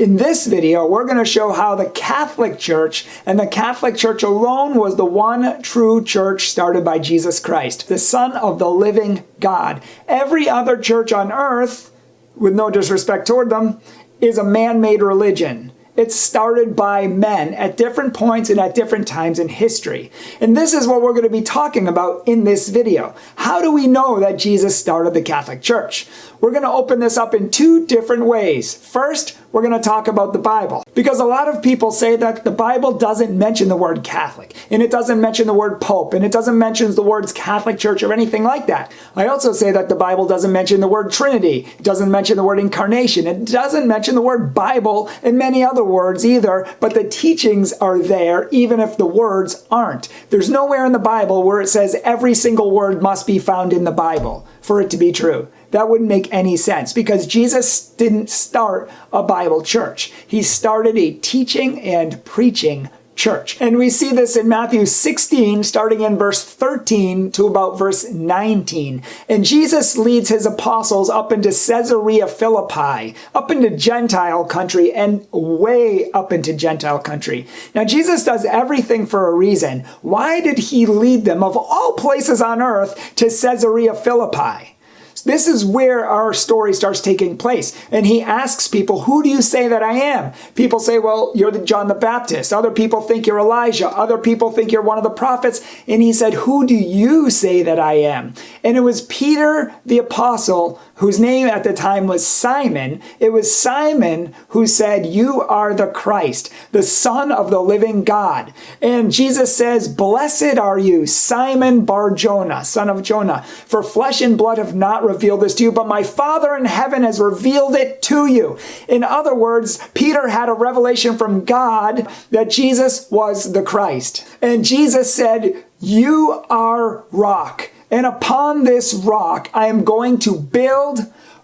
In this video, we're going to show how the Catholic Church, and the Catholic Church alone, was the one true church started by Jesus Christ, the Son of the living God. Every other church on earth, with no disrespect toward them, is a man-made religion. It's started by men at different points and at different times in history. And this is what we're going to be talking about in this video. How do we know that Jesus started the Catholic Church? We're going to open this up in two different ways. First, we're going to talk about the Bible, because a lot of people say that the Bible doesn't mention the word Catholic, and it doesn't mention the word Pope, and it doesn't mention the words Catholic Church or anything like that. I also say that the Bible doesn't mention the word Trinity, it doesn't mention the word Incarnation, it doesn't mention the word Bible and many other words either, but the teachings are there even if the words aren't. There's nowhere in the Bible where it says every single word must be found in the Bible for it to be true. That wouldn't make any sense, because Jesus didn't start a Bible church. He started a teaching and preaching church. And we see this in Matthew 16, starting in verse 13 to about verse 19. And Jesus leads his apostles up into Caesarea Philippi, up into Gentile country, and way up into Gentile country. Now, Jesus does everything for a reason. Why did he lead them, of all places on earth, to Caesarea Philippi? This is where our story starts taking place. And he asks people, who do you say that I am? People say, well, you're John the Baptist. Other people think you're Elijah. Other people think you're one of the prophets. And he said, who do you say that I am? And it was Peter the apostle, whose name at the time was Simon. It was Simon who said, you are the Christ, the Son of the living God. And Jesus says, blessed are you, Simon Bar-Jonah, son of Jonah, for flesh and blood have not revealed this to you, but my Father in heaven has revealed it to you. In other words, Peter had a revelation from God that Jesus was the Christ. And Jesus said, you are rock, and upon this rock I am going to build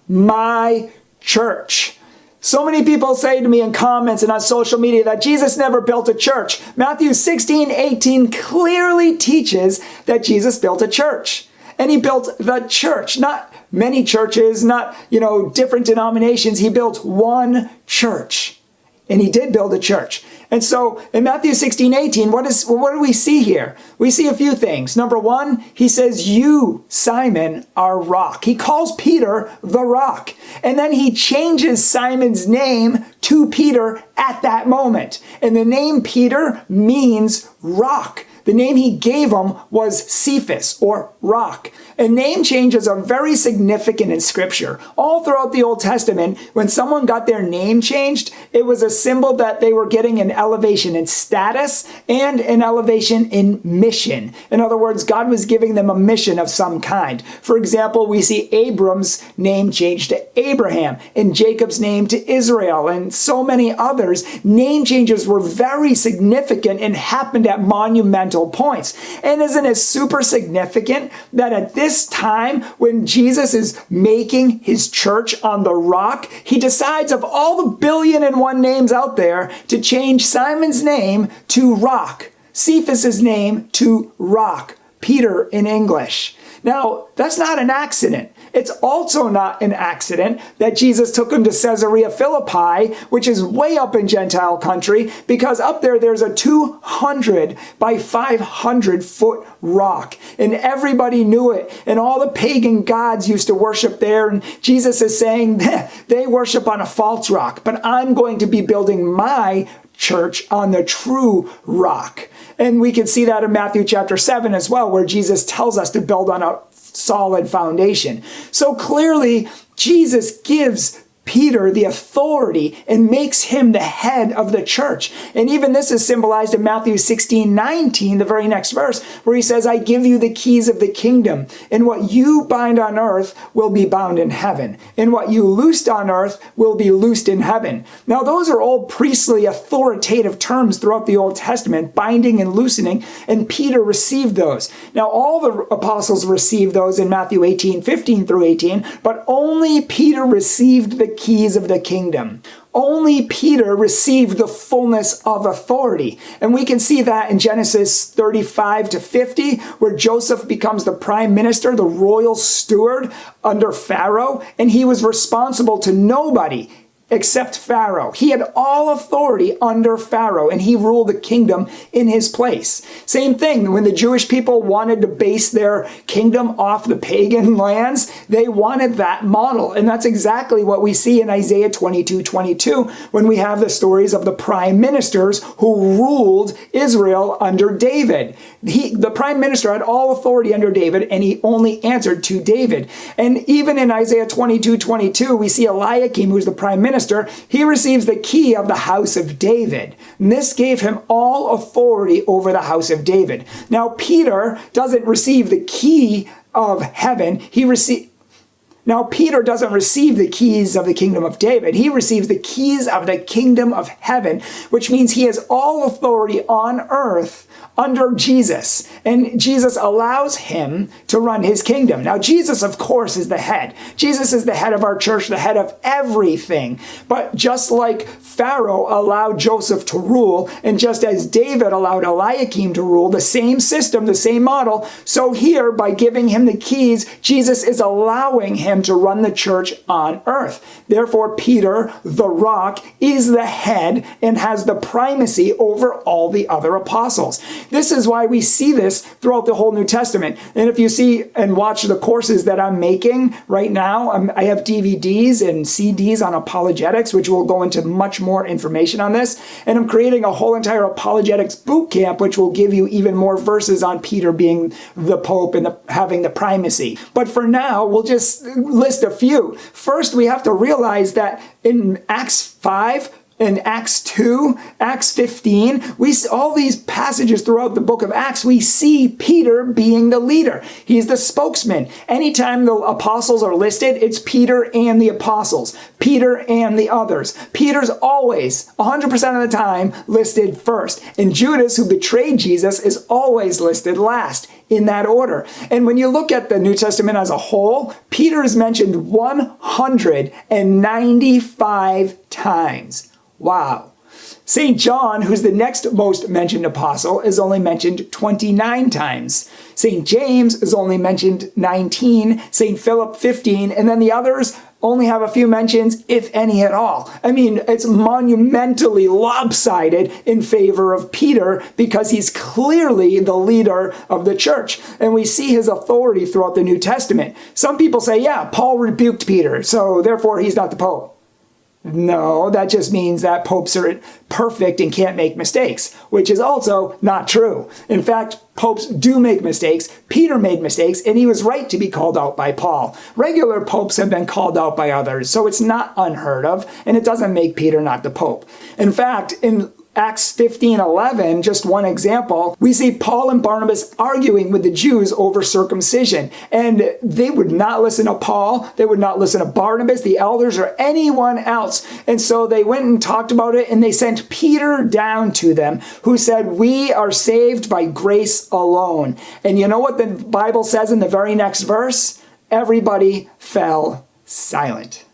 my church. So many people say to me in comments and on social media that Jesus never built a church. Matthew 16:18 clearly teaches that Jesus built a church. And he built the church, not many churches, not, different denominations. He built one church. And he did build a church. And so in Matthew 16:18, what do we see here? We see a few things. Number one, he says, you, Simon, are rock. He calls Peter the rock. And then he changes Simon's name to Peter at that moment. And the name Peter means rock. The name he gave him was Cephas, or rock. And name changes are very significant in Scripture. All throughout the Old Testament, when someone got their name changed, it was a symbol that they were getting an elevation in status and an elevation in mission. In other words, God was giving them a mission of some kind. For example, we see Abram's name changed to Abraham, and Jacob's name to Israel, and so many others. Name changes were very significant and happened at monumental points. And isn't it super significant that at this time, when Jesus is making his church on the rock, he decides, of all the 1,000,001 names out there, to change Simon's name to rock, Cephas's name to rock, Peter in English. Now, that's not an accident. It's also not an accident that Jesus took him to Caesarea Philippi, which is way up in Gentile country, because up there's a 200 by 500 foot rock. And everybody knew it. And all the pagan gods used to worship there. And Jesus is saying, they worship on a false rock, but I'm going to be building my church on the true rock. And we can see that in Matthew chapter 7 as well, where Jesus tells us to build on a solid foundation. So clearly, Jesus gives Peter the authority and makes him the head of the church. And even this is symbolized in Matthew 16:19, the very next verse, where he says, I give you the keys of the kingdom, and what you bind on earth will be bound in heaven, and what you loosed on earth will be loosed in heaven. Now, those are all priestly authoritative terms throughout the Old Testament, binding and loosening, and Peter received those. Now, all the apostles received those in Matthew 18:15 through 18, but only Peter received the keys of the kingdom. Only Peter received the fullness of authority. And we can see that in Genesis 35 to 50, where Joseph becomes the prime minister, the royal steward under Pharaoh, and he was responsible to nobody except Pharaoh. He had all authority under Pharaoh, and he ruled the kingdom in his place. Same thing, when the Jewish people wanted to base their kingdom off the pagan lands, they wanted that model. And that's exactly what we see in Isaiah 22:22, when we have the stories of the prime ministers who ruled Israel under David. The prime minister had all authority under David, and he only answered to David. And even in Isaiah 22:22, we see Eliakim, who's the prime minister, he receives the key of the house of David. And this gave him all authority over the house of David. Now, Peter doesn't receive the key of heaven. Now, Peter doesn't receive the keys of the kingdom of David. He receives the keys of the kingdom of heaven, which means he has all authority on earth under Jesus. And Jesus allows him to run his kingdom. Now, Jesus, of course, is the head. Jesus is the head of our church, the head of everything. But just like Pharaoh allowed Joseph to rule, and just as David allowed Eliakim to rule, the same system, the same model, so here, by giving him the keys, Jesus is allowing him to run the church on earth. Therefore, Peter, the rock, is the head and has the primacy over all the other apostles. This is why we see this throughout the whole New Testament. And if you see and watch the courses that I'm making right now, I have DVDs and CDs on apologetics, which will go into much more information on this. And I'm creating a whole entire apologetics boot camp, which will give you even more verses on Peter being the Pope and having the primacy. But for now, we'll just list a few. First, we have to realize that in Acts 5, in Acts 2, Acts 15, we see all these passages throughout the book of Acts, we see Peter being the leader. He's the spokesman. Anytime the apostles are listed, it's Peter and the apostles, Peter and the others. Peter's always, 100% of the time, listed first. And Judas, who betrayed Jesus, is always listed last in that order. And when you look at the New Testament as a whole, Peter is mentioned 195 times. Wow. St. John, who's the next most mentioned apostle, is only mentioned 29 times. St. James is only mentioned 19, St. Philip 15, and then the others only have a few mentions, if any at all. I mean, it's monumentally lopsided in favor of Peter because he's clearly the leader of the church. And we see his authority throughout the New Testament. Some people say, yeah, Paul rebuked Peter, so therefore he's not the Pope. No, that just means that popes are perfect and can't make mistakes, which is also not true. In fact, popes do make mistakes. Peter made mistakes, and he was right to be called out by Paul. Regular popes have been called out by others, so it's not unheard of, and it doesn't make Peter not the Pope. In fact, in Acts 15:11, just one example, we see Paul and Barnabas arguing with the Jews over circumcision. And they would not listen to Paul. They would not listen to Barnabas, the elders, or anyone else. And so they went and talked about it, and they sent Peter down to them, who said, "We are saved by grace alone." And you know what the Bible says in the very next verse? Everybody fell silent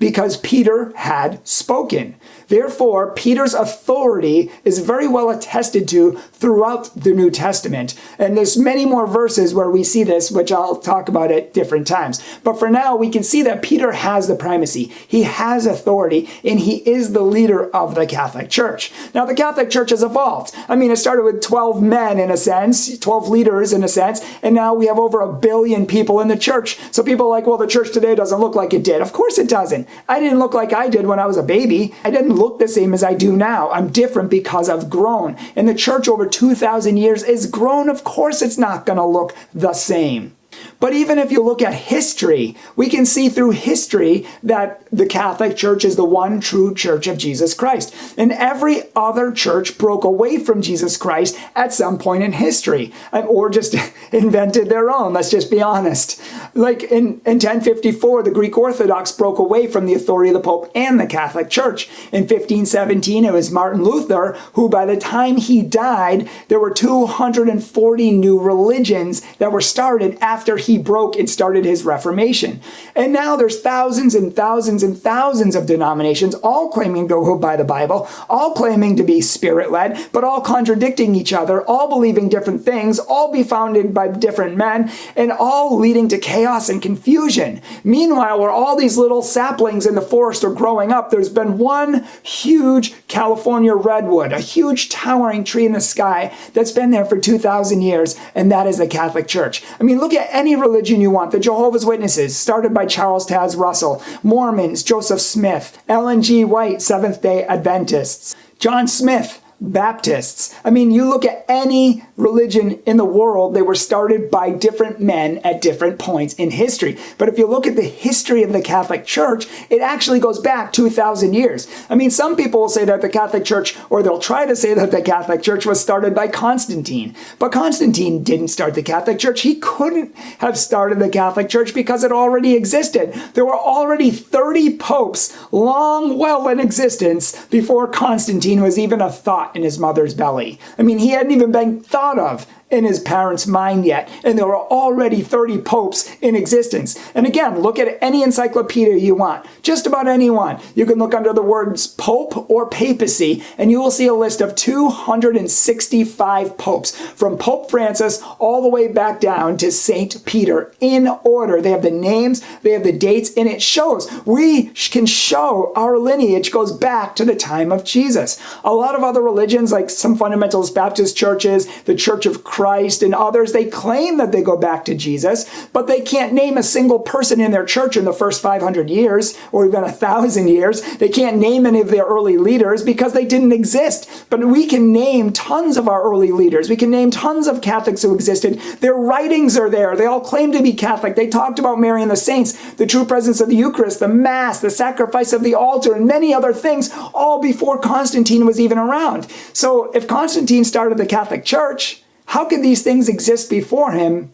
because Peter had spoken. Therefore, Peter's authority is very well attested to throughout the New Testament. And there's many more verses where we see this, which I'll talk about at different times. But for now, we can see that Peter has the primacy. He has authority, and he is the leader of the Catholic Church. Now, the Catholic Church has evolved. I mean, it started with 12 men, in a sense, 12 leaders, in a sense, and now we have over 1 billion people in the church. So people are like, well, the church today doesn't look like it did. Of course it doesn't. I didn't look like I did when I was a baby. I didn't look the same as I do now. I'm different because I've grown. And the church over 2,000 years is grown. Of course it's not going to look the same. But even if you look at history, we can see through history that the Catholic Church is the one true church of Jesus Christ. And every other church broke away from Jesus Christ at some point in history, or just invented their own. Let's just be honest. Like in 1054, the Greek Orthodox broke away from the authority of the Pope and the Catholic Church. In 1517, it was Martin Luther, who by the time he died, there were 240 new religions that were started after he he broke and started his Reformation. And now there's thousands and thousands and thousands of denominations, all claiming to go by the Bible, all claiming to be Spirit-led, but all contradicting each other, all believing different things, all be founded by different men, and all leading to chaos and confusion. Meanwhile, where all these little saplings in the forest are growing up, there's been one huge California redwood, a huge towering tree in the sky that's been there for 2,000 years, and that is the Catholic Church. I mean, look at any religion you want. The Jehovah's Witnesses, started by Charles Taze Russell. Mormons, Joseph Smith. Ellen G. White, Seventh-day Adventists. John Smith, Baptists. I mean, you look at any religion in the world, they were started by different men at different points in history. But if you look at the history of the Catholic Church, it actually goes back 2,000 years. I mean, some people will say that the Catholic Church, or they'll try to say that the Catholic Church was started by Constantine. But Constantine didn't start the Catholic Church. He couldn't have started the Catholic Church because it already existed. There were already 30 popes long well in existence before Constantine was even a thought in his mother's belly. I mean, he hadn't even been thought of in his parents' mind yet, and there were already 30 popes in existence. And again, look at any encyclopedia you want, just about anyone. You can look under the words pope or papacy, and you will see a list of 265 popes, from Pope Francis all the way back down to Saint Peter, in order. They have the names, they have the dates, and it shows. We can show our lineage goes back to the time of Jesus. A lot of other religions, like some fundamentalist Baptist churches, the Church of Christ and others, they claim that they go back to Jesus, but they can't name a single person in their church in the first 500 years or even 1,000 years. They can't name any of their early leaders because they didn't exist. But we can name tons of our early leaders. We can name tons of Catholics who existed. Their writings are there. They all claim to be Catholic. They talked about Mary and the saints, the true presence of the Eucharist, the Mass, the sacrifice of the altar, and many other things, all before Constantine was even around. So if Constantine started the Catholic Church, how could these things exist before him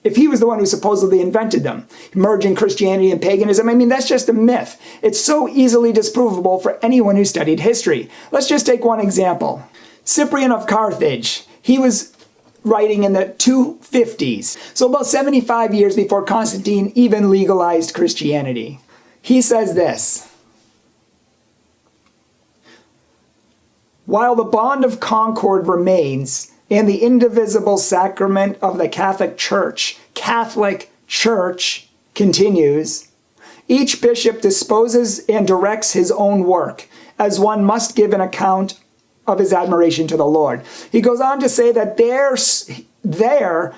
if he was the one who supposedly invented them? Merging Christianity and paganism, I mean, that's just a myth. It's so easily disprovable for anyone who studied history. Let's just take one example. Cyprian of Carthage. He was writing in the 250s, so about 75 years before Constantine even legalized Christianity. He says this: while the bond of concord remains, and the indivisible sacrament of the Catholic Church continues, each bishop disposes and directs his own work, as one must give an account of his admiration to the Lord. He goes on to say that there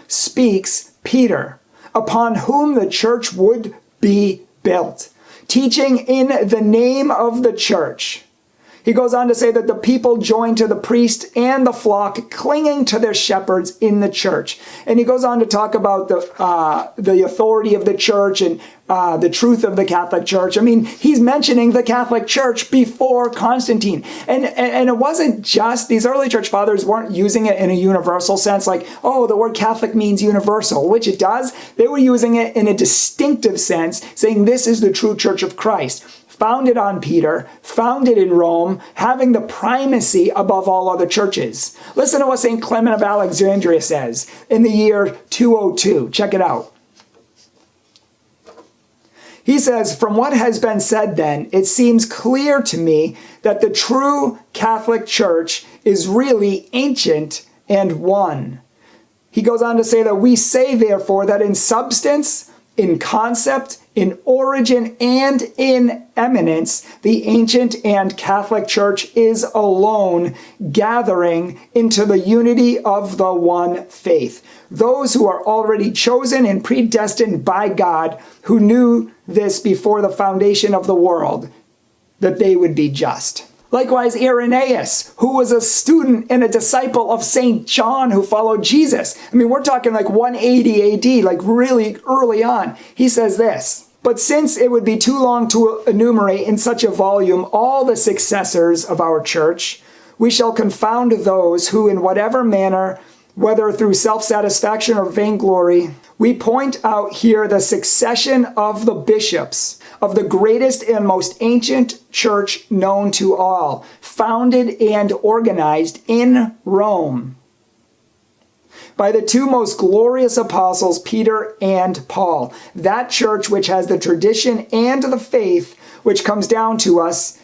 speaks Peter, upon whom the church would be built, teaching in the name of the church. He goes on to say that the people joined to the priest and the flock, clinging to their shepherds in the church. And he goes on to talk about the authority of the church and the truth of the Catholic Church. I mean, he's mentioning the Catholic Church before Constantine. And it wasn't just, these early church fathers weren't using it in a universal sense, like, oh, the word Catholic means universal, which it does. They were using it in a distinctive sense, saying this is the true Church of Christ, founded on Peter, founded in Rome, having the primacy above all other churches. Listen to what St. Clement of Alexandria says in the year 202. Check it out. He says, from what has been said then, it seems clear to me that the true Catholic Church is really ancient and one. He goes on to say that we say, therefore, that in substance, in concept, in origin, and in eminence, the ancient and Catholic Church is alone, gathering into the unity of the one faith. Those who are already chosen and predestined by God, who knew this before the foundation of the world, that they would be just. Likewise, Irenaeus, who was a student and a disciple of St. John who followed Jesus. I mean, we're talking like 180 AD, like really early on. He says this: but since it would be too long to enumerate in such a volume all the successors of our church, we shall confound those who in whatever manner, whether through self-satisfaction or vainglory, we point out here the succession of the bishops of the greatest and most ancient church known to all, founded and organized in Rome. by the two most glorious apostles, Peter and Paul. That church which has the tradition and the faith which comes down to us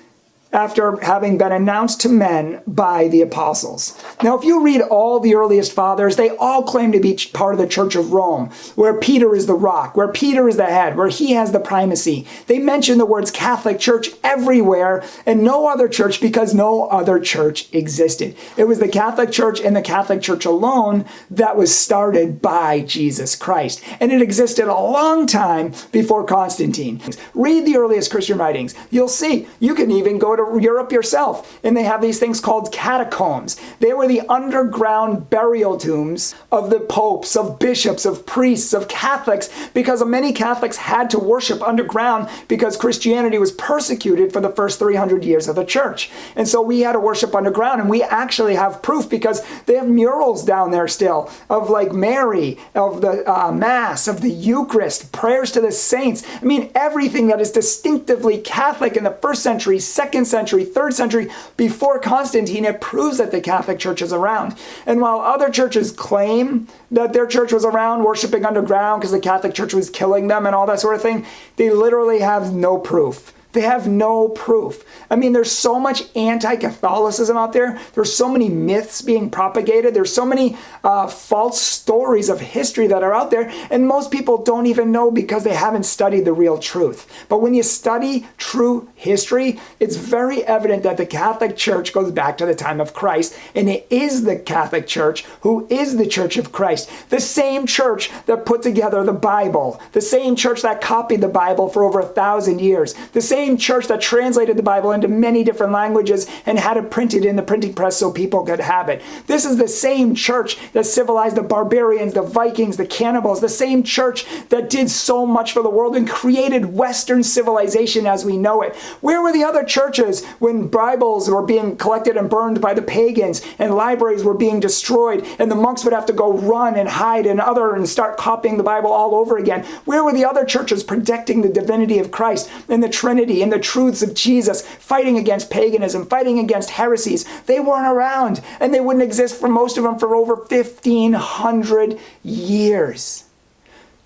after having been announced to men by the apostles. Now, if you read all the earliest fathers, they all claim to be part of the Church of Rome, where Peter is the rock, where Peter is the head, where he has the primacy. They mention the words Catholic Church everywhere and no other church because no other church existed. It was the Catholic Church and the Catholic Church alone that was started by Jesus Christ. And it existed a long time before Constantine. Read the earliest Christian writings. You'll see. You can even go to Europe yourself, and they have these things called catacombs. They were the underground burial tombs of the popes, of bishops, of priests, of Catholics, because many Catholics had to worship underground because Christianity was persecuted for the first 300 years of the church. And so we had to worship underground, and we actually have proof because they have murals down there still of like Mary, of the Mass, of the Eucharist, prayers to the saints. I mean, everything that is distinctively Catholic in the first century, second century, third century, before Constantine, it proves that the Catholic Church is around. And while other churches claim that their church was around worshiping underground because the Catholic Church was killing them and all that sort of thing, they literally have no proof. They have no proof. I mean, there's so much anti-Catholicism out there. There's so many myths being propagated. There's so many false stories of history that are out there. And most people don't even know because they haven't studied the real truth. But when you study true history, it's very evident that the Catholic Church goes back to the time of Christ. And it is the Catholic Church who is the Church of Christ. The same church that put together the Bible. The same church that copied the Bible for over 1,000 years. The same church that translated the Bible into many different languages and had it printed in the printing press so people could have it. This is the same church that civilized the barbarians, the Vikings, the cannibals, the same church that did so much for the world and created Western civilization as we know it. Where were the other churches when Bibles were being collected and burned by the pagans and libraries were being destroyed and the monks would have to go run and hide and start copying the Bible all over again? Where were the other churches protecting the divinity of Christ and the Trinity and the truths of Jesus, fighting against paganism, fighting against heresies? They weren't around, and they wouldn't exist for most of them for over 1,500 years.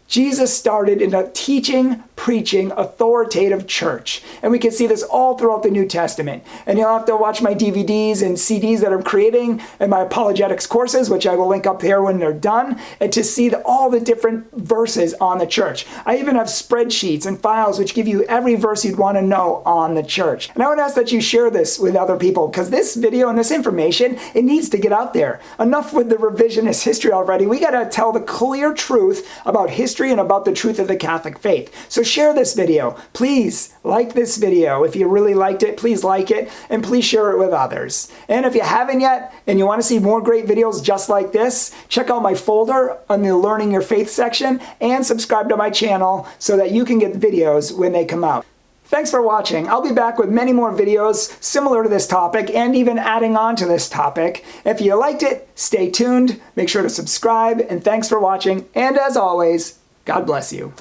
Jesus started in a teaching, preaching, authoritative church. And we can see this all throughout the New Testament. And you'll have to watch my DVDs and CDs that I'm creating and my Apologetics courses, which I will link up here when they're done, and to see all the different verses on the church. I even have spreadsheets and files which give you every verse you'd want to know on the church. And I would ask that you share this with other people because this video and this information, it needs to get out there. Enough with the revisionist history already. We got to tell the clear truth about history and about the truth of the Catholic faith. So share this video. Please like this video. If you really liked it, please like it and please share it with others. And if you haven't yet and you want to see more great videos just like this, check out my folder on the Learning Your Faith section and subscribe to my channel so that you can get videos when they come out. Thanks for watching. I'll be back with many more videos similar to this topic and even adding on to this topic. If you liked it, stay tuned, make sure to subscribe, and thanks for watching. And as always, God bless you.